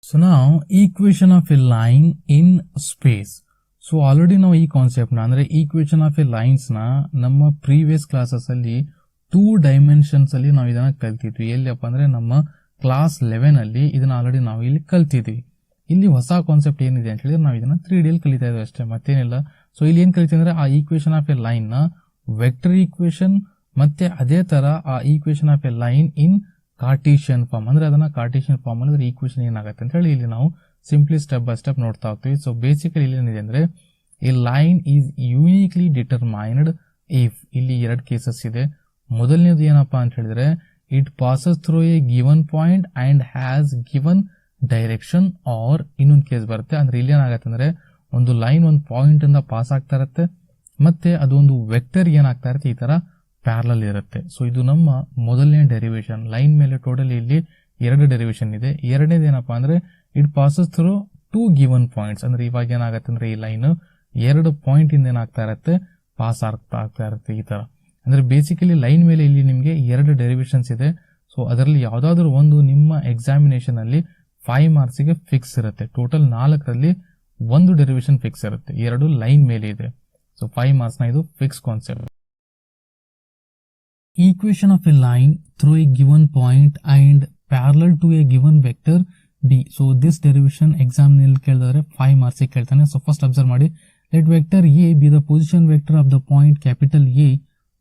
So now equation of a line in space. So already ನಾವು ಈ concept ನ ಅಂದ್ರೆ ಈಕ್ವೇಶನ್ ಆಫ್ ಎ ಲೈನ್ಸ್ ನ ನಮ್ಮ ಪ್ರೀವಿಯಸ್ ಕ್ಲಾಸಸ್ ಅಲ್ಲಿ 2 ಡೈಮೆನ್ಷನ್ಸ್ ಅಲ್ಲಿ ನಾವು ಇದನ್ನ ಕಲ್ತಿದ್ವಿ. ಎಲ್ಲಿಯಪ್ಪ ಅಂದ್ರೆ ನಮ್ಮ ಕ್ಲಾಸ್ 11 ಅಲ್ಲಿ ಇದನ್ನ ಆಲ್ರೆಡಿ ನಾವು ಇಲ್ಲಿ ಕಲ್ತಿದ್ವಿ. ಇಲ್ಲಿ ಹೊಸ ಕಾನ್ಸೆಪ್ಟ್ ಏನಿದೆ ಅಂತ ಹೇಳಿದ್ರೆ ನಾವು ಇದನ್ನ 3D ಅಲ್ಲಿ ಕಲಿತಾ ಇದ್ವಿ ಅಷ್ಟೇ, ಮತ್ತೇನಿಲ್ಲ. ಸೊ ಇಲ್ಲಿ ಏನ್ ಕಲಿತೀವಿ ಅಂದ್ರೆ ಆ ಈಕ್ವೇಶನ್ ಆಫ್ ಎ ಲೈನ್ ನ ವೆಕ್ಟರ್ ಈಕ್ವೇಶನ್ ಮತ್ತೆ ಅದೇ ತರ ಆ equation of a line in Cartesian form, ಅಂದ್ರೆ ಅದನ್ನ ಕಾರ್ಟೀಷಿಯನ್ ಫಾರ್ಮ್ ಅಲ್ಲಿ ಈಕ್ವೇಶನ್ ಏನಾಗುತ್ತೆ ಅಂತ ಹೇಳಿ ಇಲ್ಲಿ ನಾವು ಸಿಂಪ್ಲಿ ಸ್ಟೆಪ್ ಬೈ ಸ್ಟೆಪ್ ನೋಡ್ತಾ ಹೋಗ್ತೀವಿ. ಸೊ ಬೇಸಿಕಲಿ ಇಲ್ಲಿ ಏನಿದೆ ಅಂದ್ರೆ a line is uniquely determined if, ಇಲ್ಲಿ 2 ಕೇಸಸ್ ಇದೆ. ಮೊದಲನೇದು ಏನಪ್ಪಾ ಅಂತ ಹೇಳಿದ್ರೆ it passes through a given point and has given direction, or ಇನ್ನೊಂದು ಕೇಸ್ ಬರುತ್ತೆ ಅಂದ್ರೆ ಇಲ್ಲಿ ಏನಾಗುತ್ತೆ ಅಂದ್ರೆ ಒಂದು ಲೈನ್ ಒಂದು ಪಾಯಿಂಟ್ ಇಂದ ಪಾಸ್ ಆಗ್ತಾ ಇರುತ್ತೆ ಮತ್ತೆ ಅದು ಒಂದು ವೆಕ್ಟರ್ ಏನಾಗ್ತಾ ಇರುತ್ತೆ ಈ ತರ ಪ್ಯಾರಲಲ್ ಇರುತ್ತೆ. ಸೊ ಇದು ನಮ್ಮ ಮೊದಲನೇ ಡೆರಿವೇಶನ್. ಲೈನ್ ಮೇಲೆ ಟೋಟಲ್ ಇಲ್ಲಿ 2 ಡೆರಿವೇಶನ್ ಇದೆ. ಎರಡನೇದು ಏನಪ್ಪಾ ಅಂದ್ರೆ it passes through 2 given points, ಅಂದ್ರೆ ಇವಾಗ ಏನಾಗುತ್ತೆ ಅಂದ್ರೆ ಈ ಲೈನ್ 2 ಪಾಯಿಂಟ್ ಇಂದ ಏನಾಗ್ತಾ ಇರುತ್ತೆ ಪಾಸ್ ಆಗ್ತಾ ಇರುತ್ತೆ ಈ ತರ. ಅಂದ್ರೆ ಬೇಸಿಕಲಿ ಲೈನ್ ಮೇಲೆ ಇಲ್ಲಿ ನಿಮಗೆ 2 ಡೆರಿವೇಶನ್ಸ್ ಇದೆ. ಸೊ ಅದರಲ್ಲಿ ಯಾವ್ದಾದ್ರು ಒಂದು ನಿಮ್ಮ ಎಕ್ಸಾಮಿನೇಷನ್ ಅಲ್ಲಿ 5 ಮಾರ್ಕ್ಸ್ ಗೆ ಫಿಕ್ಸ್ ಇರುತ್ತೆ. ಟೋಟಲ್ 4ರಲ್ಲಿ 1 ಡೆರಿವೇಶನ್ ಫಿಕ್ಸ್ ಇರುತ್ತೆ, 2 ಲೈನ್ ಮೇಲೆ ಇದೆ. ಸೊ 5 ಮಾರ್ಕ್ಸ್ ನ ಇದು fix concept. Equation of a line through a given point and parallel to a given vector b. So this derivation exam ನಲ್ಲಿ ಕೇಳಿದ್ರೆ 5 ಮಾರ್ಕ್ಸ್ ಕೇಳ್ತಾನೆ. ಸೊ ಫಸ್ಟ್ ಅಬ್ಸರ್ವ್ ಮಾಡಿ, let vector a be the position vector of the point capital A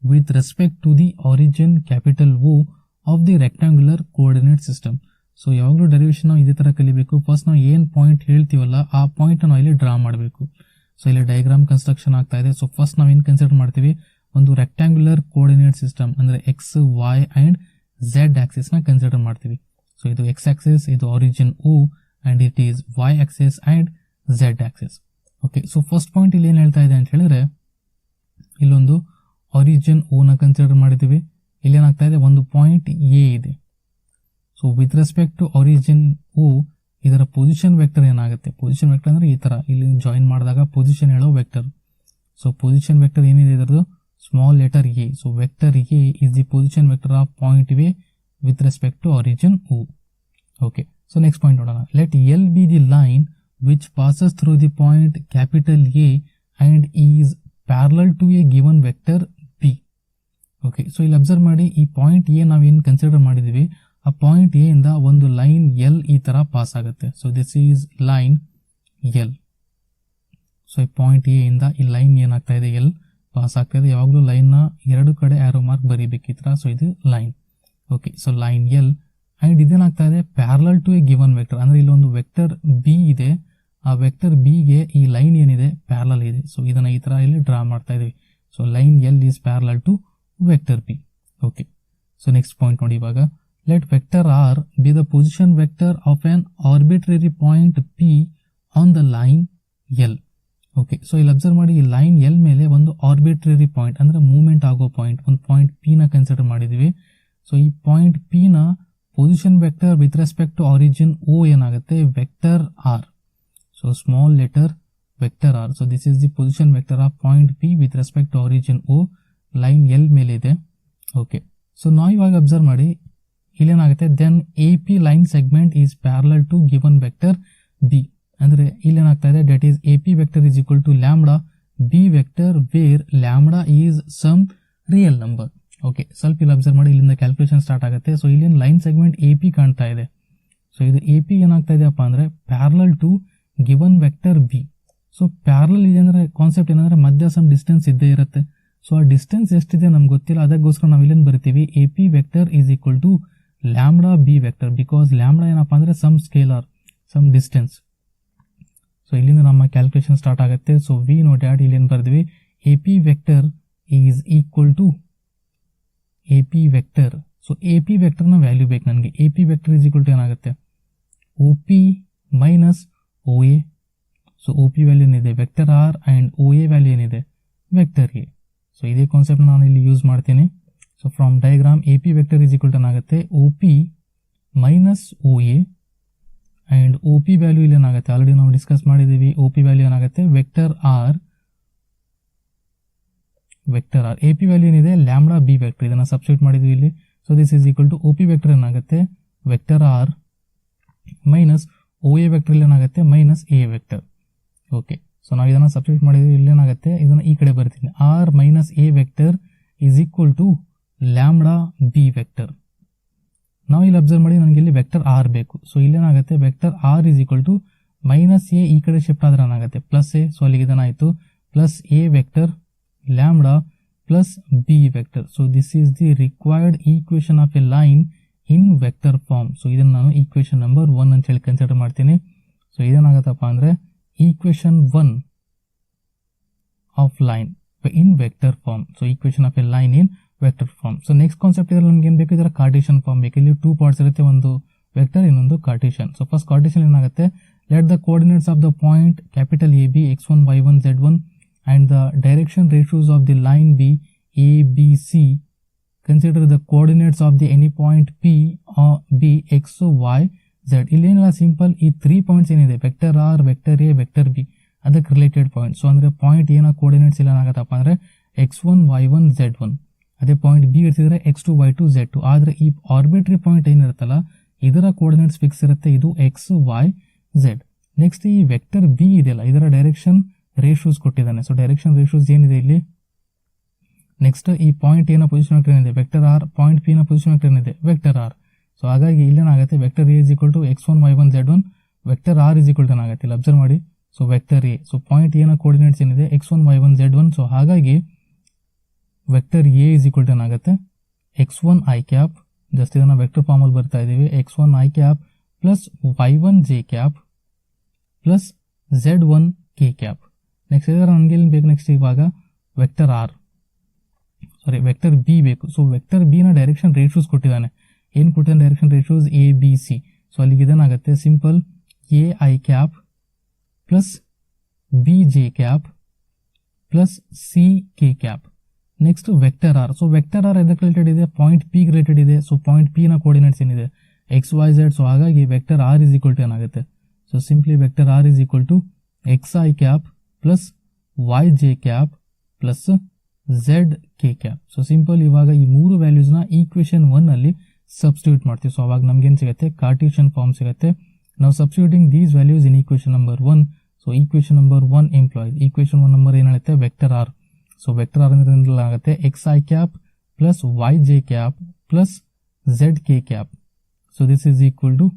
with respect to the origin capital O of the rectangular coordinate system. So ಯಾವಾಗಲೂ derivation ನಾವು ಇದೇ ತರ ಕಲಿಬೇಕು. First ನಾವು ಏನ್ point ಹೇಳ್ತೀವಲ್ಲ ಆ ಪಾಯಿಂಟ್ ನಾವು ಇಲ್ಲಿ ಡ್ರಾ ಮಾಡಬೇಕು. ಸೊ ಇಲ್ಲಿ ಡಯಾಗ್ರಾಮ್ ಕನ್ಸ್ಟ್ರಕ್ಷನ್ ಆಗ್ತಾ ಇದೆ. ಸೊ ಫಸ್ಟ್ ನಾವು ಏನ್ ಕನ್ಸಿಡರ್ ಮಾಡ್ತೀವಿ, ಒಂದು ರೆಕ್ಟಾಂಗ್ಯುಲರ್ ಕೋಆರ್ಡಿನೇಟ್ ಸಿಸ್ಟಮ್ ಅಂದ್ರೆ X Y and Z axis ನ ಕನ್ಸಿಡರ್ ಮಾಡ್ತೀವಿ. ಸೊ ಇದು ಎಕ್ಸ್ ಆಕ್ಸಿಸ್, ಇದು origin O and it is Y axis and Z axis. Okay, so first point ಇಲ್ಲಿ ಏನ್ ಹೇಳ್ತಾ ಇದೆ ಅಂತ ಹೇಳಿದ್ರೆ ಇಲ್ಲೊಂದು ಆರಿಜಿನ್ ಓ ನ ಕನ್ಸಿಡರ್ ಮಾಡಿದೀವಿ. ಇಲ್ಲಿ ಏನಾಗ್ತಾ ಇದೆ, ಒಂದು ಪಾಯಿಂಟ್ ಎ ಇದೆ. So with respect to origin O ಇದರ ಪೊಸಿಷನ್ ವೆಕ್ಟರ್ ಏನಾಗುತ್ತೆ, ಪೊಸಿಷನ್ ವೆಕ್ಟರ್ ಅಂದ್ರೆ ಈ ತರ ಇಲ್ಲಿ ಜಾಯಿನ್ ಮಾಡಿದಾಗ ಪೊಸಿಷನ್ ಹೇಳೋ ವೆಕ್ಟರ್. ಸೊ ಪೊಸಿಷನ್ ವೆಕ್ಟರ್ ಏನಿದೆ ಇದರದು small letter a. So vector a is the position vector of point A with respect to origin O. Okay, so next point nodana, let L be the line which passes through the point capital A and is parallel to a given vector B. Okay, so ಇಲ್ಲಿ observe ಮಾಡಿ, ಈ point A ನಾವೇನು consider ಮಾಡಿದೀವಿ ಆ point A ಇಂದ ಒಂದು line L ಈ ತರ ಪಾಸ್ ಆಗುತ್ತೆ. So this is line L. So ಈ ಪಾಯಿಂಟ್ ಎ ಇಂದ ಈ ಲೈನ್ ಏನಾಗ್ತಾ ಇದೆ ಎಲ್ ಪಾಸ್ ಆಗ್ತಾ ಇದೆ. ಯಾವಾಗಲೂ ಲೈನ್ ನ 2 ಕಡೆ ಆರೋ ಮಾರ್ಕ್ ಬರೀಬೇಕಿತ್ರ. ಸೊ ಇದು line. Okay, so line L and ಇದೇನಾಗ್ತಾ ಇದೆ parallel to a given vector, ಅಂದ್ರೆ ಇಲ್ಲಿ ಒಂದು ವೆಕ್ಟರ್ ಬಿ ಇದೆ. ಆ ವೆಕ್ಟರ್ ಬಿ ಗೆ ಈ ಲೈನ್ ಏನಿದೆ ಪ್ಯಾರಲಲ್ ಇದೆ. ಸೊ ಇದನ್ನ ಈ ತರ ಇಲ್ಲಿ ಡ್ರಾ ಮಾಡ್ತಾ ಇದೀವಿ. So line L is parallel to vector B. Okay, so next point ನೋಡಿ, ಇವಾಗ let vector R be the position vector of an arbitrary point P on the line L. Okay, so ಇಲ್ಲಿ observe ಮಾಡಿ, ಈ line L ಮೇಲೆ ಒಂದು arbitrary point ಅಂದ್ರೆ movement ಆಗೋ point, ಒಂದು ಪಾಯಿಂಟ್ ಪಿ ನ ಕನ್ಸಿಡರ್ ಮಾಡಿದೀವಿ. ಸೊ ಈ ಪಾಯಿಂಟ್ ಪಿ ನ position vector with respect to origin O ಏನಾಗುತ್ತೆ vector R. So small letter vector R. So this is the position vector of point P with respect to origin O, line L ಮೇಲೆ ಇದೆ. Okay, so ನಾವು ಇವಾಗ observe ಮಾಡಿ ಇಲ್ಲೇನಾಗುತ್ತೆ, then A P line segment is parallel to given vector B. ಅಂದ್ರೆ ಇಲ್ಲಿ ಏನಾಗ್ತಾ ಇದೆ, that is A P vector is equal to lambda B vector where lambda is some real number. Okay, ಸ್ವಲ್ಪ ಇಲ್ಲಿ ಅಬ್ಸರ್ವ್ ಮಾಡಿ, ಇಲ್ಲಿಂದ ಕ್ಯಾಲ್ಕುಲೇಷನ್ ಸ್ಟಾರ್ಟ್ ಆಗುತ್ತೆ. So ಇಲ್ಲಿ ಲೈನ್ ಸೆಗ್ಮೆಂಟ್ ಎ ಪಿ ಕಾಣ್ತಾ ಇದೆ. ಸೊ ಇದು ಎ ಪಿ ಏನಾಗ್ತಾ ಇದೆಯಪ್ಪ ಅಂದ್ರೆ parallel to given vector B. So parallel ಇದೆ ಅಂದ್ರೆ ಕಾನ್ಸೆಪ್ಟ್ ಏನಂದ್ರೆ ಮಧ್ಯ ಸಮ್ ಡಿಸ್ಟೆನ್ಸ್ ಇದ್ದೇ ಇರುತ್ತೆ. ಸೊ ಆ ಡಿಸ್ಟೆನ್ಸ್ ಎಷ್ಟಿದೆ ನಮ್ಗೆ ಗೊತ್ತಿಲ್ಲ, ಅದಕ್ಕೋಸ್ಕರ ನಾವು ಇಲ್ಲಿಂದ ಬರ್ತೀವಿ A P vector is equal to lambda B vector, because lambda ಏನಪ್ಪಾ ಅಂದ್ರೆ some scalar, some distance. So ಇಲ್ಲಿಂದ ನಮ್ಮ ಕ್ಯಾಲ್ಕುಲೇಷನ್ ಸ್ಟಾರ್ಟ್ ಆಗುತ್ತೆ. ಸೊ ವಿ ನೋ ಡ್ಯಾಟ್ ಇಲ್ಲಿ ಏನ್ ಬರ್ದ್ವಿ, A P vector is equal to A P vector. So A P vector ನ value ಬೇಕು ನನಗೆ. A P vector is equal to ಏನಾಗುತ್ತೆ, O P minus O A. So O P value ಏನಿದೆ vector R and O A value ಏನಿದೆ vector A. So ಇದೇ concept ನಾನು ಇಲ್ಲಿ use ಮಾಡ್ತೀನಿ. So from diagram A P vector is equal to ಏನಾಗುತ್ತೆ, O P minus O A and O P value ಇಲ್ಲಿ ಏನಾಗುತ್ತೆ, already ನಾವು ಡಿಸ್ಕಸ್ ಮಾಡಿದೀವಿ. ಒ ಪಿ ವ್ಯಾಲ್ಯೂ ಏನಾಗುತ್ತೆ vector R. A P value ಏನಿದೆ ಲ್ಯಾಂಬ್ಡಾ ಬಿ ವೆಕ್ಟರ್, ಇದನ್ನ substitute ಮಾಡಿದ್ವಿ ಇಲ್ಲಿ. So this is equal to O P vector ಏನಾಗುತ್ತೆ vector R minus O A vector ಇಲ್ಲೇನಾಗುತ್ತೆ minus A vector. Okay, so ನಾವು ಇದನ್ನು substitute ಮಾಡಿದ್ವಿ, ಇಲ್ಲೇನಾಗುತ್ತೆ ಇದನ್ನು ಈ ಕಡೆ ಬರ್ತೀನಿ. R minus A vector is equal to lambda B vector. ನಾವು ಇಲ್ಲಿ ಅಬ್ಸರ್ವ್ ಮಾಡಿ ನನಗೆ ಇಲ್ಲಿ ವೆಕ್ಟರ್ ಆರ್ ಬೇಕು. ಸೊ ಇಲ್ಲೇನಾಗುತ್ತೆ vector R is equal to minus A ಈ ಕಡೆ ಶಿಫ್ಟ್ ಆದ್ರೆ ಏನಾಗುತ್ತೆ ಪ್ಲಸ್ ಎ. ಸೊ ಅಲ್ಲಿಗೆ ಇದನ್ನಾಯಿತು plus A vector lambda plus B vector. So this is the required equation of a line in vector form. So ಇದನ್ನು ನಾನು equation number 1 ಅಂತ ಹೇಳಿ ಕನ್ಸಿಡರ್ ಮಾಡ್ತೀನಿ. ಸೊ ಇದೇನಾಗತ್ತಪ್ಪ ಅಂದರೆ equation 1 of line in vector form. So equation of a line in vector form. So next concept ಇದರಲ್ಲಿ ನಮ್ಗೆ ಏನು ಬೇಕು, ಇದರ ಕಾರ್ಟೇಷನ್ ಫಾರ್ಮ್ ಬೇಕು. ಇಲ್ಲಿ 2 ಪಾರ್ಟ್ಸ್ ಇರುತ್ತೆ, ಒಂದು ವೆಕ್ಟರ್ ಇನ್ನೊಂದು ಕಾರ್ಟೇಷನ್. ಸೊ ಫಸ್ಟ್ ಕಾರ್ಟೇಷನ್ ಏನಾಗುತ್ತೆ, let the coordinates of the point capital A B x1 y1 z1 and the direction ratios of the line B A B C. Consider the coordinates of the any point P or B x y z. ಇಲ್ಲೇನಿಲ್ಲ, simple ಈ 3 points ಏನಿದೆ vector R, vector A, vector B, ಅದಕ್ಕೆ related point. So ಅಂದ್ರೆ point ಏನ coordinates ಇಲ್ಲ ಏನಾಗತ್ತಪ್ಪ ಅಂದ್ರೆ x1 y1 z1. ಅದೇ point B ಇರ್ತಿದ್ರೆ x2 y2 z2. ಆದ್ರೆ ಈ ಆರ್ಬಿಟ್ರಿ ಪಾಯಿಂಟ್ ಏನಿರುತ್ತಲ್ಲ ಇದರ ಕೋಆರ್ಡಿನೇಟ್ಸ್ ಫಿಕ್ಸ್ ಇರುತ್ತೆ, ಇದು x y z. ನೆಕ್ಸ್ಟ್ ಈ ವೆಕ್ಟರ್ ಬಿ ಇದೆಯಲ್ಲ ಇದರ ಡೈರೆಕ್ಷನ್ ರೇಷಿಯೋಸ್ ಕೊಟ್ಟಿದ್ದಾನೆ. ಸೊ ಡೈರೆಕ್ಷನ್ ರೇಷಿಯೋಸ್ ಏನಿದೆ ಇಲ್ಲಿ. ನೆಕ್ಸ್ಟ್ ಈ ಪಾಯಿಂಟ್ ಏನ ಪೊಸಿಷನ್ ವೆಕ್ಟರ್ ಏನಿದೆ ವೆಕ್ಟರ್ ಆರ್, ಪಾಯಿಂಟ್ ಪಿ ನ ಪೊಸಿಷನ್ ವೆಕ್ಟರ್ ಏನಿದೆ ವೆಕ್ಟರ್ ಆರ್. ಸೊ ಹಾಗಾಗಿ ಇಲ್ಲೇನಾಗುತ್ತೆ vector A is equal to x1 y1 z1, vector R is equal to ಏನಾಗುತ್ತೆ ಇಲ್ಲಿ ಅಬ್ಸರ್ವ್ ಮಾಡಿ. So vector A, so point ಏನ ಕೋಆರ್ಡಿನೇಟ್ಸ್ ಏನಿದೆ x1 y1 z1. ಸೊ ಹಾಗಾಗಿ vector A is equal to ಏನಾಗುತ್ತೆ x1 i cap, just ಇದನ್ನ vector form ಅಲ್ಲಿ ಬರ್ತಾ ಇದೀವಿ, x1 i cap plus y1 j cap plus z1 k cap. Next ಇದರ ನನಗೆ ಏನು ಬೇಕು, ನೆಕ್ಸ್ಟ್ ಇವಾಗ vector R sorry vector B ಬೇಕು. ಸೊ ವೆಕ್ಟರ್ ಬಿ ನ ಡೈರೆಕ್ಷನ್ ರೇಷಿಯೋಸ್ ಕೊಟ್ಟಿದ್ದಾನೆ. ಏನು ಕೊಟ್ಟಿದ್ದಾನೆ direction ratios A B C. So ಅಲ್ಲಿಗೆ ಇದೇನಾಗುತ್ತೆ simple A I cap plus B J cap plus C K cap. Next vector R. So vector R ಎದಕ್ಕೆ related ಇದೆ, point P related ಇದೆ. So point P ನ coordinates ಏನಿದೆ X Y Z. So ಹಾಗಾಗಿ vector R is equal to ಏನಾಗುತ್ತೆ, so simply vector R is equal to X I cap plus Y J cap plus Z K cap. So simple ಇವಾಗ ಈ 3 values ನ equation 1 ಅಲ್ಲಿ substitute ಮಾಡ್ತೀವಿ. So ಅವಾಗ ನಮ್ಗೆ ಏನು ಸಿಗುತ್ತೆ, ಕಾರ್ಟೇಷಿಯನ್ ಫಾರ್ಮ್ ಸಿಗುತ್ತೆ. ನಾವು substituting these values in equation number 1. So equation number 1 implies, equation 1 number ಏನ್ ಹೇಳುತ್ತೆ vector R. So vector R ಅಂದ್ರೆ ಆಗುತ್ತೆ X I cap plus Y J cap plus Z K cap. So this is equal to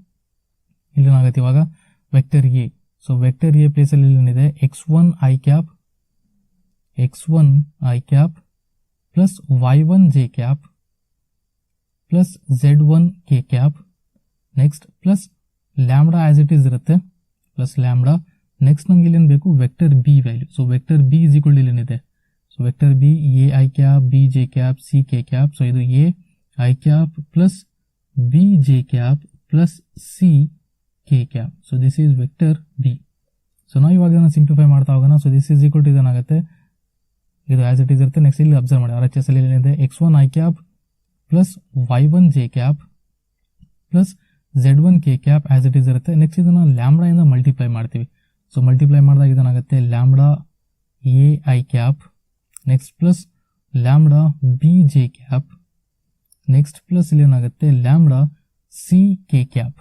ಇಲ್ಲೇನಾಗುತ್ತೆ ಇವಾಗ vector A. So vector A place ಅಲ್ಲಿ ಏನಿದೆ x1 i cap plus y1 j cap plus z1 k cap. Next plus lambda as it is ಇರುತ್ತೆ plus lambda. Next ನಮ್ಗೆ ಇಲ್ಲಿ ಏನ್ ಬೇಕು vector B value. So vector B is equal ಇಲ್ಲಿ ಏನಿದೆ, so vector B A I cap B J cap C K cap. So ಇದು A I cap plus B J cap plus C K cap. So this is vector B. So ನಾವು ಇವಾಗ ಇದನ್ನು simplify ಮಾಡ್ತಾ ಹೋಗೋಣ. So this is equal to ಇದೇನಾಗುತ್ತೆ, ಇದು as it is ಇರುತ್ತೆ. Next ಇಲ್ಲಿ ಅಬ್ಸರ್ವ್ ಮಾಡಿ ಆರ್ ಎಚ್ ಎಸ್ ಅಲ್ಲಿ ಏನಿದೆ x1 i cap plus y1 j cap plus z1 k cap as it is ಇರುತ್ತೆ. ನೆಕ್ಸ್ಟ್ ಇದನ್ನ ಲ್ಯಾಂಬ್ಡಾ ಇಂದ ಮಲ್ಟಿಪ್ಲೈ ಮಾಡ್ತೀವಿ. ಸೊ ಮಲ್ಟಿಪ್ಲೈ ಮಾಡಿದಾಗ ಇದೇನಾಗುತ್ತೆ lambda A I cap next plus lambda B J cap next plus ಇಲ್ಲಿ ಏನಾಗುತ್ತೆ lambda C K cap.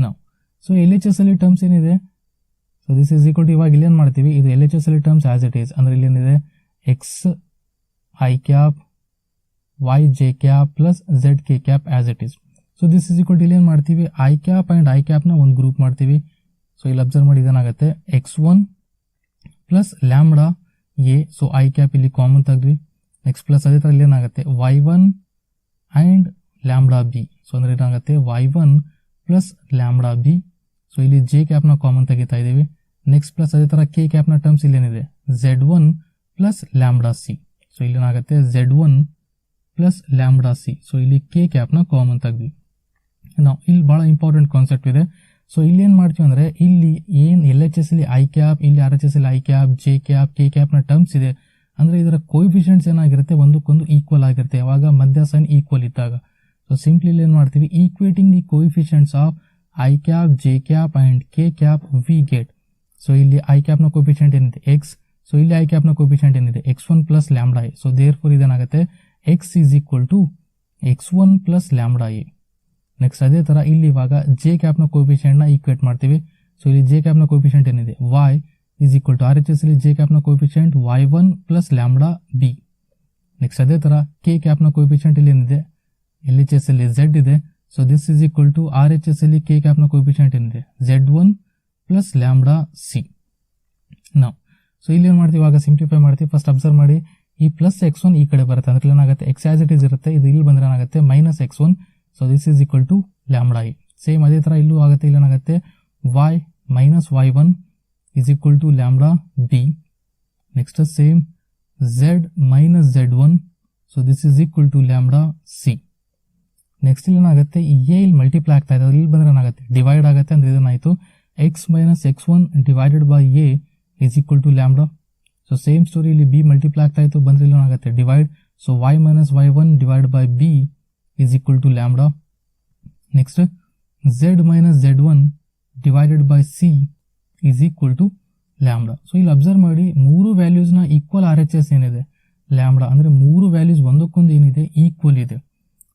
ನಾವು so L H S ಅಲ್ಲಿ ಟರ್ಮ್ಸ್ ಏನಿದೆ, so this is equal to ಇವಾಗ ಇಲ್ಲಿ ಏನ್ ಮಾಡ್ತೀವಿ, ಇದು ಎಲ್ ಎಚ್ ಎಸ್ ಅಲ್ಲಿ ಟರ್ಮ್ಸ್ ಆಸ್ ಇಟ್ ಈಸ್ ಅಂದ್ರೆ ಇಲ್ಲಿ ಏನಿದೆ X I cap Y J cap plus Z K cap as it is. So this is equal to ಇಲ್ಲಿ ಏನ್ ಮಾಡ್ತೀವಿ I cap and I cap ನ ಒಂದು ಗ್ರೂಪ್ ಮಾಡ್ತೀವಿ. ಸೊ ಇಲ್ಲಿ ಅಬ್ಸರ್ವ್ ಮಾಡಿ ಇದೇನಾಗುತ್ತೆ x1 plus lambda A. So I cap ಇಲ್ಲಿ ಕಾಮನ್ ತೆಗ್ದ್ವಿ. ನೆಕ್ಸ್ಟ್ ಪ್ಲಸ್ ಅದೇ ತರ ಇಲ್ಲಿ ಏನಾಗುತ್ತೆ y1 and lambda B. So ಅಂದ್ರೆ ಏನಾಗುತ್ತೆ y1 plus lambda B. So ಇಲ್ಲಿ ಜೆ ಕ್ಯಾಪ್ ನ ಕಾಮನ್ ತೆಗಿತಾ ಇದೀವಿ. ನೆಕ್ಸ್ಟ್ ಪ್ಲಸ್ ಅದೇ ತರ ಕೆ ಕ್ಯಾಪ್ ನ ಟರ್ಮ್ಸ್ ಇಲ್ಲಿ ಏನಿದೆ z1 plus lambda C. So ಇಲ್ಲಿ ಏನಾಗುತ್ತೆ z1 plus lambda C. So ಇಲ್ಲಿ ಕೆ ಕ್ಯಾಪ್ ನ ಕಾಮನ್ ತೆಗ್ದ್ವಿ. ನಾವು ಇಲ್ಲಿ ಬಹಳ ಇಂಪಾರ್ಟೆಂಟ್ ಕಾನ್ಸೆಪ್ಟ್ ಇದೆ. ಸೊ ಇಲ್ಲಿ ಏನ್ ಮಾಡ್ತೀವಿ ಅಂದ್ರೆ ಇಲ್ಲಿ ಏನ್ ಎಲ್ ಎಚ್ ಎಸ್ ಅಲ್ಲಿ ಐ ಕ್ಯಾಪ್, ಇಲ್ಲಿ ಆರ್ ಎಚ್ ಎಸ್ ಅಲ್ಲಿ I cap, J cap, K cap ನ ಟರ್ಮ್ಸ್ ಇದೆ ಅಂದ್ರೆ ಇದರ ಕೋಎಫಿಷಿಯೆಂಟ್ಸ್ ಏನಾಗಿರುತ್ತೆ ಒಂದಕ್ಕೊಂದು ಈಕ್ವಲ್ ಆಗಿರುತ್ತೆ ಯಾವಾಗ ಮಧ್ಯ ಸೈನ್ ಈಕ್ವಲ್ ಇದ್ದಾಗ. ಸೊ ಸಿಂಪ್ಲಿ ಇಲ್ಲಿ ಏನ್ ಮಾಡ್ತೀವಿ equating the coefficients of I cap, J cap and K cap we get. So ಇಲ್ಲಿ ಐ ಕ್ಯಾಪ್ ನ ಕೋಎಫಿಷಿಯೆಂಟ್ ಏನಿದೆ ಎಕ್ಸ್. ಸೊ ಇಲ್ಲಿ ಐ ಕ್ಯಾಪ್ ನ ಕೋಎಫಿಷಿಯೆಂಟ್ ಏನಿದೆ x1 plus lambda A. So therefore ಇದೇನಾಗುತ್ತೆ X is equal to x1 plus lambda A. Next ಅದೇ ತರ ಇಲ್ಲಿ ಇವಾಗ ಜೆ ಕ್ಯಾಪ್ ನ ಕೋಎಫಿಷಿಯೆಂಟ್ ನ ಈಕ್ವೇಟ್ ಮಾಡ್ತೀವಿ. ಸೊ ಇಲ್ಲಿ ಜೆ ಕ್ಯಾಪ್ ನ ಕೋಫಿಷಿಯಂಟ್ ಏನಿದೆ y is equal to R H S ಅಲ್ಲಿ ಜೆ ಕ್ಯಾಪ್ ನ coefficient y1 plus lambda B. Next ಅದೇ ತರ ಕೆ ಕ್ಯಾಪ್ ನ ಕೋಫಿಷಿಯಂಟ್ ಇಲ್ಲಿ ಏನಿದೆ ಎಲ್ ಎಚ್ ಎಸ್ ಅಲ್ಲಿ z ಇದೆ. So this is equal to R H S ಅಲ್ಲಿ ಕೆ ಕ್ಯಾಪ್ ನ ಕೋಫಿಷಿಯಂಟ್ ಏನಿದೆ z1 ಪ್ಲಸ್ ಲ್ಯಾಂಬ್ಡಾ ಸಿ. ನಾವು ಸೊ ಇಲ್ಲಿ ಏನ್ ಮಾಡ್ತೀವಿ, ಇವಾಗ ಸಿಂಪ್ಲಿಫೈ ಮಾಡ್ತೀವಿ. ಫಸ್ಟ್ ಅಬ್ಸರ್ವ್ ಮಾಡಿ, ಈ ಪ್ಲಸ್ x1 ಈ ಕಡೆ ಬರುತ್ತೆ, ಅಂದ್ರೆ ಏನಾಗುತ್ತೆ x ಆಸ್ ಇಟ್ ಇಸ್ ಇರುತ್ತೆ, ಇದು ಇಲ್ಲಿ ಬಂದ್ರೆ ಏನಾಗುತ್ತೆ minus x1. So this is equal to lambda E. Same ಅದೇ ತರ ಇಲ್ಲೂ ಆಗುತ್ತೆ, ಇಲ್ಲಿ ಏನಾಗುತ್ತೆ y minus y1 is equal to lambda b. Next same z minus z1, so this is equal to lambda c. Next ಇಲ್ಲಿ ಏನಾಗುತ್ತೆ, ಈ a ಇಲ್ಲಿ ಮಲ್ಟಿಪ್ಲೈ ಆಗ್ತಾ ಇದೆ, ಇಲ್ಲಿ ಬಂದ್ರೆ ಏನಾಗುತ್ತೆ ಡಿವೈಡ್ ಆಗುತ್ತೆ, ಅಂದ್ರೆ ಇದನ್ನಾಯ್ತು x minus x1 divided by a is equal to lambda. So same story ಇಲ್ಲಿ b ಮಲ್ಟಿಪ್ಲೈ ಆಗ್ತಾ ಇತ್ತು, ಬಂದ್ರೆ ಇಲ್ಲಿ ಏನಾಗುತ್ತೆ divide. So y minus y1 divide by b is equal to lambda. Next z minus z1 divided by c is equal to lambda. So ಇಲ್ಲಿ observe ಮಾಡಿ, ಮೂರು values ನ ಈಕ್ವಲ್ ಆರ್ ಎಚ್ ಎಸ್ ಏನಿದೆ ಲ್ಯಾಂಬ್ಡಾ, ಅಂದ್ರೆ ಮೂರು values ಒಂದಕ್ಕೊಂದು ಏನಿದೆ equal ಇದೆ.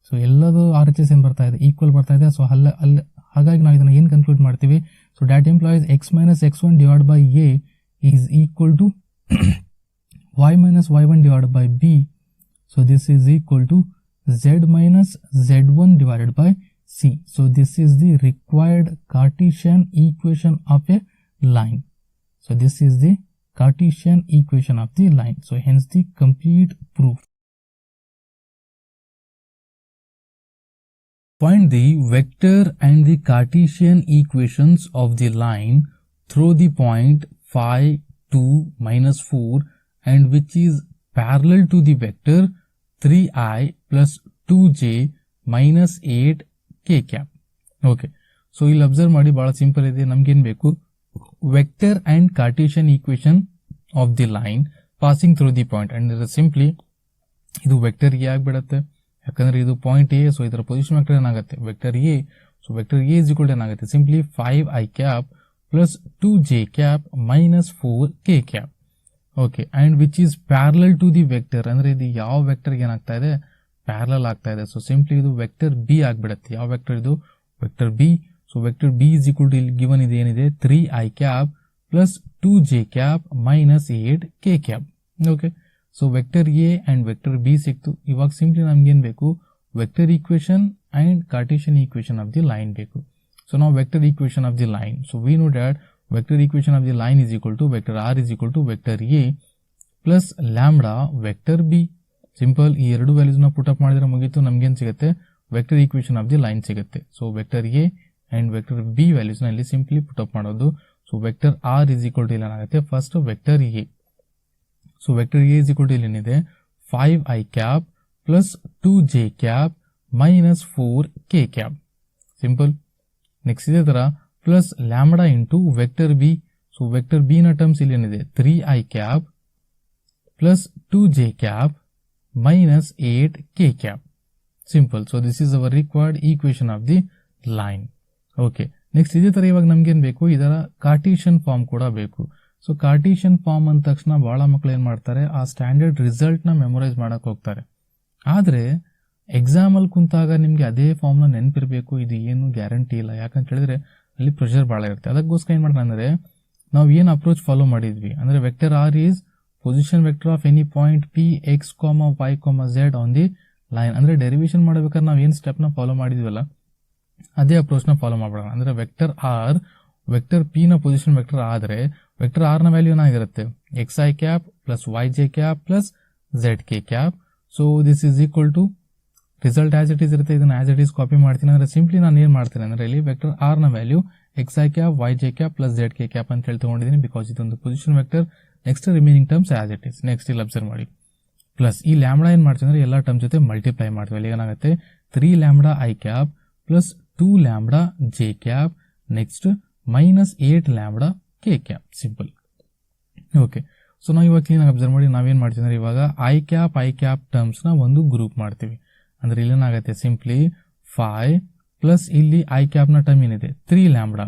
ಸೊ ಎಲ್ಲದೂ ಆರ್ ಎಚ್ ಎಸ್ ಏನ್ ಬರ್ತಾ ಇದೆ ಈಕ್ವಲ್ ಬರ್ತಾ ಇದೆ. ಸೊ ಹಾಗಾಗಿ ನಾವು ಇದನ್ನ ಏನ್ ಕನ್ಕ್ಲೂಡ್ ಮಾಡ್ತೀವಿ, so that implies x minus x1 divide by a is equal to y minus y1 divide by b. So this is equal to z minus z1 divided by c. So this is the required Cartesian equation of a line. So this is the Cartesian equation of the line. So hence the complete proof. Find the vector and the Cartesian equations of the line through the point 5, 2, minus 4 and which is parallel to the vector 3i plus 2j minus 8 K cap. Okay, so ಇಲ್ಲಿ observe ಮಾಡಿ, ಬಹಳ simple ಇದೆ. ನಮ್ಗೇನ್ ಬೇಕು, vector and Cartesian equation of the line passing through the point. And simply ಇದು vector A ಆಗ್ಬಿಡತ್ತೆ, ಯಾಕಂದ್ರೆ ಇದು ಪಾಯಿಂಟ್ ಎ. ಸೊ ಇದರ ಪೊಸಿಷನ್ ವೆಕ್ಟರ್ ಏನಾಗುತ್ತೆ vector A. So vector A is equal to ಏನಾಗುತ್ತೆ simply 5i cap plus 2j cap minus 4k cap. Okay, and which is parallel to the vector, ಅಂದ್ರೆ ಇದು ಯಾವ vector ಏನಾಗ್ತಾ ಇದೆ parallel ಆಗ್ತಾ ಇದೆ. ಸೊ ಸಿಂಪ್ಲಿ ಇದು ವೆಕ್ಟರ್ ಬಿ ಆಗ್ಬಿಡುತ್ತೆ. ಯಾವ ವೆಕ್ಟರ್ ಇದು vector B. So vector B is equal to ಇಲ್ಲಿ ಗಿವನ್ ಇದೆ ಏನಿದೆ 3i cap plus 2j cap minus 8k cap. Okay, so vector A and vector B ಸಿಕ್ತು. ಇವಾಗ ಸಿಂಪ್ಲಿ ನಮ್ಗೆ ಏನ್ ಬೇಕು, vector equation and Cartesian equation of the line ಬೇಕು. So ನಾವು vector equation of the line, so we know that vector equation of the line is equal to vector R is equal to vector A plus lambda vector B. Simple, ಈ ಎರಡು values ನ put up ಮಾಡಿದ್ರೆ ಮುಗೀತು, ನಮ್ಗೇನ್ ಸಿಗುತ್ತೆ vector equation of the line ಸಿಗುತ್ತೆ. So vector A and vector B values ನ ಇಲ್ಲಿ ಸಿಂಪ್ಲಿ ಪುಟ್ ಅಪ್ ಮಾಡೋದು. So vector R is equal to ಇಲ್ಲಿ ಏನಾಗುತ್ತೆ first vector A. So vector A is equal to ಇಲ್ಲಿ ಏನಿದೆ 5i cap plus 2j cap minus 4k cap. Simple. Next ಇದೇ ತರ plus lambda into vector B. So vector B ನ terms ಇಲ್ಲಿ ಏನಿದೆ 3i cap plus 2j cap minus 8k cap. Simple. So this is our required equation of the line. Okay. Next ಇದೇ ತರ ಇವಾಗ ನಮ್ಗೇನ್ ಬೇಕು, ಇದರ ಕಾರ್ಟೇಷಿಯನ್ ಫಾರ್ಮ್ ಕೂಡ ಬೇಕು. ಸೊ ಕಾರ್ಟೇಷಿಯನ್ ಫಾರ್ಮ್ ಅಂದ ತಕ್ಷಣ ಬಹಳ ಮಕ್ಕಳು ಏನ್ ಮಾಡ್ತಾರೆ, ಆ ಸ್ಟ್ಯಾಂಡರ್ಡ್ ರಿಸಲ್ಟ್ ನ ಮೆಮೊರೈಸ್ ಮಾಡಕ್ ಹೋಗ್ತಾರೆ. ಆದ್ರೆ ಎಕ್ಸಾಮ್ ಅಲ್ಲಿ ಕುಂತಾಗ ನಿಮ್ಗೆ ಅದೇ ಫಾರ್ಮ್ ನ ನೆನಪಿರ್ಬೇಕು, ಇದು ಏನು ಗ್ಯಾರಂಟಿ ಇಲ್ಲ. ಯಾಕಂತ ಹೇಳಿದ್ರೆ ಅಲ್ಲಿ ಪ್ರೆಷರ್ ಬಹಳ ಇರುತ್ತೆ. ಅದಕ್ಕೋಸ್ಕರ ಏನ್ ಮಾಡ್ತಾರೆ ಅಂದ್ರೆ, ನಾವು ಏನ್ ಅಪ್ರೋಚ್ ಫಾಲೋ ಮಾಡಿದ್ವಿ ಅಂದ್ರೆ vector R is position vector of any point p x, y, z on the line. ಅಂದ್ರೆ ಡೆರಿವೇಶನ್ ಮಾಡಬೇಕಾದ್ರೆ ನಾವು ಏನ್ ಸ್ಟೆಪ್ ನ ಫಾಲೋ ಮಾಡಿದ್ವಲ್ಲ ಅದೇ ಅಪ್ರೋಚ್ ನ ಫಾಲೋ ಮಾಡೋಣ. ಅಂದ್ರೆ ವೆಕ್ಟರ್ ಆರ್ ವೆಕ್ಟರ್ ಪಿ ನ ಪೊಸಿಷನ್ ವೆಕ್ಟರ್ ಆದ್ರೆ ವೆಕ್ಟರ್ ಆರ್ ನ ವ್ಯಾಲ್ಯೂ ಏನಾಗಿರುತ್ತೆ xi cap plus yj cap plus zk cap. So this is equal to result as it is ಇರುತ್ತೆ. ಇದನ್ನ ಆಸ್ ಇಟ್ ಈಸ್ ಕಾಪಿ ಮಾಡ್ತೀನಿ. ಅಂದ್ರೆ ಸಿಂಪ್ಲಿ ನಾನು ಏನ್ ಮಾಡ್ತೀನಿ ಅಂದ್ರೆ ಇಲ್ಲಿ ವೆಕ್ಟರ್ ಆರ್ ನ value xi cap yj cap plus zk cap ಅಂತ ಹೇಳಿ ತಗೊಂಡಿದ್ದೀನಿ, ಬಿಕಾಸ್ ಇದೊಂದು position vector. Next remaining terms as it is. Next ಇಲ್ಲಿ ಅಬ್ಸರ್ವ್ ಮಾಡಿ, ಪ್ಲಸ್ ಈ ಲ್ಯಾಂಬ್ಡಾ ಏನ್ ಮಾಡ್ತೀವಿ ಅಂದ್ರೆ ಎಲ್ಲಾ ಟರ್ಮ್ ಜೊತೆ ಮಲ್ಟಿಪ್ಲೈ ಮಾಡ್ತೀವಿ. ಅಲ್ಲಿ ಏನಾಗುತ್ತೆ 3 lambda I cap plus 2 lambda J cap, next minus 8 lambda K cap. Simple. Okay, so ನಾವು ಇವಾಗ ಕ್ಲೀನ್ ಆಗಿ ಅಬ್ಸರ್ವ್ ಮಾಡಿ ನಾವೇನ್ ಮಾಡ್ತೀವಿ ಅಂದ್ರೆ ಇವಾಗ ಐ ಕ್ಯಾಪ್ ಟರ್ಮ್ಸ್ ನ ಒಂದು ಗ್ರೂಪ್ ಮಾಡ್ತೀವಿ. ಅಂದ್ರೆ ಇಲ್ಲಿ ಏನಾಗುತ್ತೆ ಸಿಂಪ್ಲಿ 5 ಪ್ಲಸ್ ಇಲ್ಲಿ ಐ ಕ್ಯಾಪ್ ನ ಟರ್ಮ್ ಏನಿದೆ 3 ಲ್ಯಾಂಬ್ಡಾ.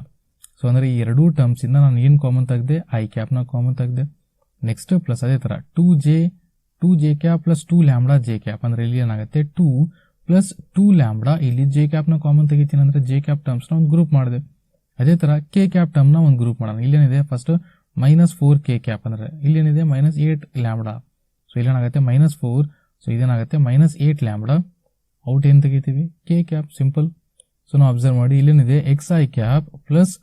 ಸೊ ಅಂದ್ರೆ ಈ ಎರಡೂ ಟರ್ಮ್ಸ್ ಇಂದ ನಾನು ಏನ್ ಕಾಮನ್ ತೆಗೆದೆ, ಐ ಕ್ಯಾಪ್ ನ ಕಾಮನ್ ತೆಗೆದೆ. ನೆಕ್ಸ್ಟ್ ಪ್ಲಸ್ ಅದೇ ತರ 2j cap plus 2 lambda J cap. ಅಂದ್ರೆ ಇಲ್ಲಿ ಏನಾಗುತ್ತೆ 2 ಪ್ಲಸ್ 2 ಲ್ಯಾಂಬ್ಡಾ, ಇಲ್ಲಿ ಜೆ ಕ್ಯಾಪ್ ನ ಕಾಮನ್ ತೆಗಿತೀನಿ ಅಂದ್ರೆ ಜೆ ಕ್ಯಾಪ್ ಟರ್ಮ್ಸ್ ನ ಒಂದು ಗ್ರೂಪ್ ಮಾಡಿದೆ. ಅದೇ ತರ ಕೆ ಕ್ಯಾಪ್ ಟರ್ಮ್ ನ ಒಂದು ಗ್ರೂಪ್ ಮಾಡೋಣ. ಇಲ್ಲೇನಿದೆ ಫಸ್ಟ್ -4 ಕೆ ಕ್ಯಾಪ್ ಅಂದ್ರೆ ಇಲ್ಲೇನಿದೆ -8 ಲ್ಯಾಂಬ್ಡಾ. ಸೊ ಇಲ್ಲೇನಾಗುತ್ತೆ -4. ಸೊ ಇದೇನಾಗುತ್ತೆ -8 ಲ್ಯಾಂಬ್ಡಾ. ಔಟ್ ಏನ್ ತೆಗಿತೀವಿ ಕೆ ಕ್ಯಾಪ್, ಸಿಂಪಲ್. ಸೊ ನಾವು ಅಬ್ಸರ್ವ್ ಮಾಡಿ ಇಲ್ಲೇನಿದೆ xi cap plus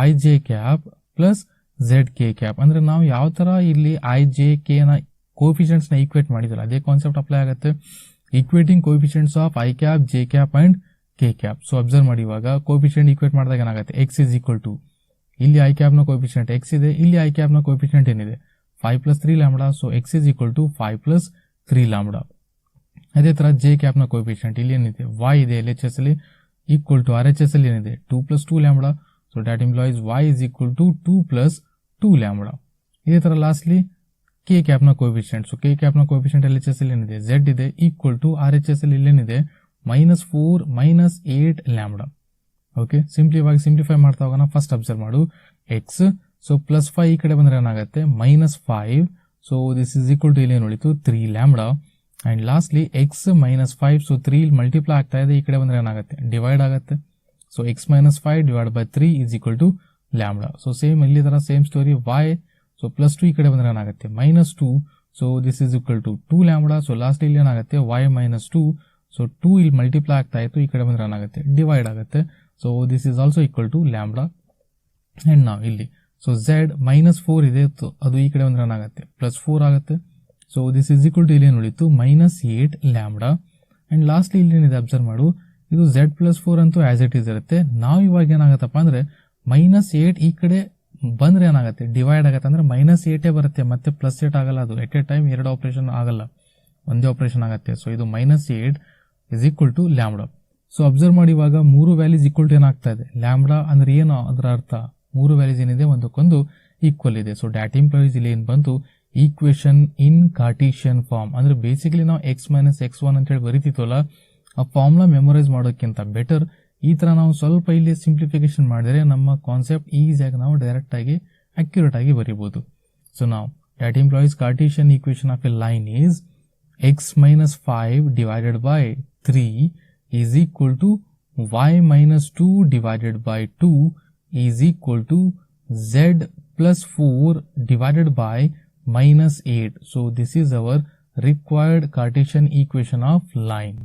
yj cap plus zk cap. ಅಂದ್ರೆ ನಾವು ಯಾವ ತರ ಇಲ್ಲಿ i j k ನ ಕೋಫಿಷಿಯಂಟ್ಸ್ ನ ಈಕ್ವೇಟ್ ಮಾಡಿದ್ರಲ್ಲ ಅದೇ ಕಾನ್ಸೆಪ್ಟ್ ಅಪ್ಲೈ ಆಗುತ್ತೆ. Equating coefficients of i cap, j cap and K cap. So observe ಮಾಡಿ ಇವಾಗ ಕೋಫಿಷಿಯಂಟ್ ಈಕ್ವೇಟ್ ಮಾಡಿದಾಗ ಏನಾಗುತ್ತೆ x ಇಸ್ ಈಕ್ವಲ್ ಟು ಇಲ್ಲಿ i ಕ್ಯಾಪ್ ನ ಕೋಫಿಷಿಯಂಟ್ x ಇದೆ, ಇಲ್ಲಿ i ಕ್ಯಾಪ್ ನ ಕೋಫಿಷಿಯಂಟ್ ಏನಿದೆ 5 + 3 lambda. So x is equal to 5 + 3 lambda. ಅದೇ ತರ ಜೆ ಕ್ಯಾಪ್ ನ ಕೋಫಿಷಿಯಂಟ್ ಇಲ್ಲಿ ಏನಿದೆ y ಇದೆ LHS ಅಲ್ಲಿ ಈಕ್ವಲ್ ಟು RHS ಅಲ್ಲಿ ಏನಿದೆ 2 + 2 lambda. So that implies y is equal to 2 + 2 lambda. ಇದೇ ತರ ಲಾಸ್ಟ್ಲಿ ಕೆ ಕ್ಯಾಪ್ ನ ಕೋಫಿಷಿಯಂಟ್. ಸೊ ಕೆ ಕ್ಯಾಪ್ ನ ಕೋಫಿಷಿಯಂಟ್ LHS ಅಲ್ಲಿ ಏನಿದೆ z ಇದೆ ಈಕ್ವಲ್ ಟು RHS ಅಲ್ಲಿ ಇಲ್ಲೇನಿದೆ -4 -8 ಲ್ಯಾಂಬ್ಡಾ. ಓಕೆ, ಸಿಂಪ್ಲಿಫೈ ಮಾಡ್ತಾ ಹೋಗೋಣ. ಫಸ್ಟ್ ಅಬ್ಸರ್ವ್ ಮಾಡು x. ಸೊ +5 ಈ ಕಡೆ ಬಂದ್ರೆ ಏನಾಗುತ್ತೆ -5. So this is equal to ಇಲ್ಲಿ ಏನು ಉಳಿತು 3 lambda. And lastly x -5. So 3 multiply ಆಗ್ತಾ ಇದೆ, ಈ ಕಡೆ ಬಂದ್ರೆ ಏನಾಗುತ್ತೆ ಡಿವೈಡ್ ಆಗುತ್ತೆ. So x -5 divide by 3 is equal to lambda. So same ಇಲ್ಲಿ ತರ ಸೇಮ್ ಸ್ಟೋರಿ y. ಸೊ +2 ಈ ಕಡೆ ಬಂದ್ರೆ ಏನಾಗುತ್ತೆ -2. So this is equal to 2 lambda. So last ಇಲ್ಲಿ ಏನಾಗುತ್ತೆ y -2. ಸೊ 2 ಇಲ್ಲಿ ಮಲ್ಟಿಪ್ಲೈ ಆಗ್ತಾ ಇತ್ತು, ಈ ಕಡೆ ಬಂದ್ರೆ ಏನಾಗುತ್ತೆ ಡಿವೈಡ್ ಆಗುತ್ತೆ. So this is also equal to lambda. And ನಾವು ಇಲ್ಲಿ ಸೊ z -4 ಇದೆ, ಅದು ಈ ಕಡೆ ಬಂದ್ರೆ ಏನಾಗುತ್ತೆ +4 ಆಗುತ್ತೆ. So this is equal to ಇಲ್ಲಿ ಏನು ಉಳಿತು -8 ಲ್ಯಾಂಬ್ಡಾ. ಅಂಡ್ ಲಾಸ್ಟ್ಲಿ ಇಲ್ಲಿ ಏನಿದೆ ಅಬ್ಸರ್ವ್ ಮಾಡು, ಇದು z+4 ಅಂತೂ ಆಸ್ ಇಟ್ ಈಸ್ ಇರುತ್ತೆ. ನಾವು ಇವಾಗ ಏನಾಗತ್ತಪ್ಪ ಅಂದ್ರೆ -8 ಈ ಕಡೆ ಬಂದ್ರೆ ಏನಾಗುತ್ತೆ ಡಿವೈಡ್ ಆಗುತ್ತೆ, ಅಂದ್ರೆ -8 ಬರುತ್ತೆ, ಮತ್ತೆ +8 ಆಗಲ್ಲ. ಅದು ಎಟ್ ಎ ಟೈಮ್ 2 ಆಪರೇಷನ್ ಆಗಲ್ಲ, ಒಂದೇ ಆಪರೇಷನ್ ಆಗುತ್ತೆ. ಸೊ ಇದು -8 is equal to lambda. So observe ಮಾಡಿ ಇವಾಗ 3 ವ್ಯಾಲ್ಯೂಸ್ ಈಕ್ವಲ್ ಟು ಏನಾಗ್ತಾ ಇದೆ ಲ್ಯಾಂಬ್ಡಾ ಅಂದ್ರೆ ಏನು ಅದರ ಅರ್ಥ 3 ವ್ಯಾಲ್ಯೂಸ್ ಏನಿದೆ ಒಂದಕ್ಕೊಂದು ಈಕ್ವಲ್ ಇದೆ. ಸೊ ಡ್ಯಾಟ್ ಇಂಪ್ಲಾಯ್ಸ್ ಇಲ್ಲಿ ಏನ್ ಬಂತು ಈಕ್ವೇಶನ್ ಇನ್ ಕಾರ್ಟಿಷಿಯನ್ ಫಾರ್ಮ್. ಅಂದ್ರೆ ಬೇಸಿಕಲಿ ನಾವು x - x1 ಅಂತ ಹೇಳಿ ಬರೀತಿದ್ವಲ್ಲ, ಆ ಫಾರ್ಮ್ನ ಮೆಮೊರೈಸ್ ಮಾಡೋಕ್ಕಿಂತ ಬೆಟರ್ ಈ ತರ ನಾವು ಸ್ವಲ್ಪ ಇಲ್ಲಿ ಸಿಂಪ್ಲಿಫಿಕೇಶನ್ ಮಾಡಿದ್ರೆ ನಮ್ಮ ಕಾನ್ಸೆಪ್ಟ್ ಈಸಿಯಾಗಿ ನಾವು ಡೈರೆಕ್ಟ್ ಆಗಿ ಅಕ್ಯುರೇಟ್ ಆಗಿ ಬರೀಬಹುದು. ಸೊ ನಾವು that implies Cartesian equation of a line is x - 5 divided by 3 is equal to y - 2 divided by 2 is equal to z + 4 divided by -8. So this is our required Cartesian equation of line.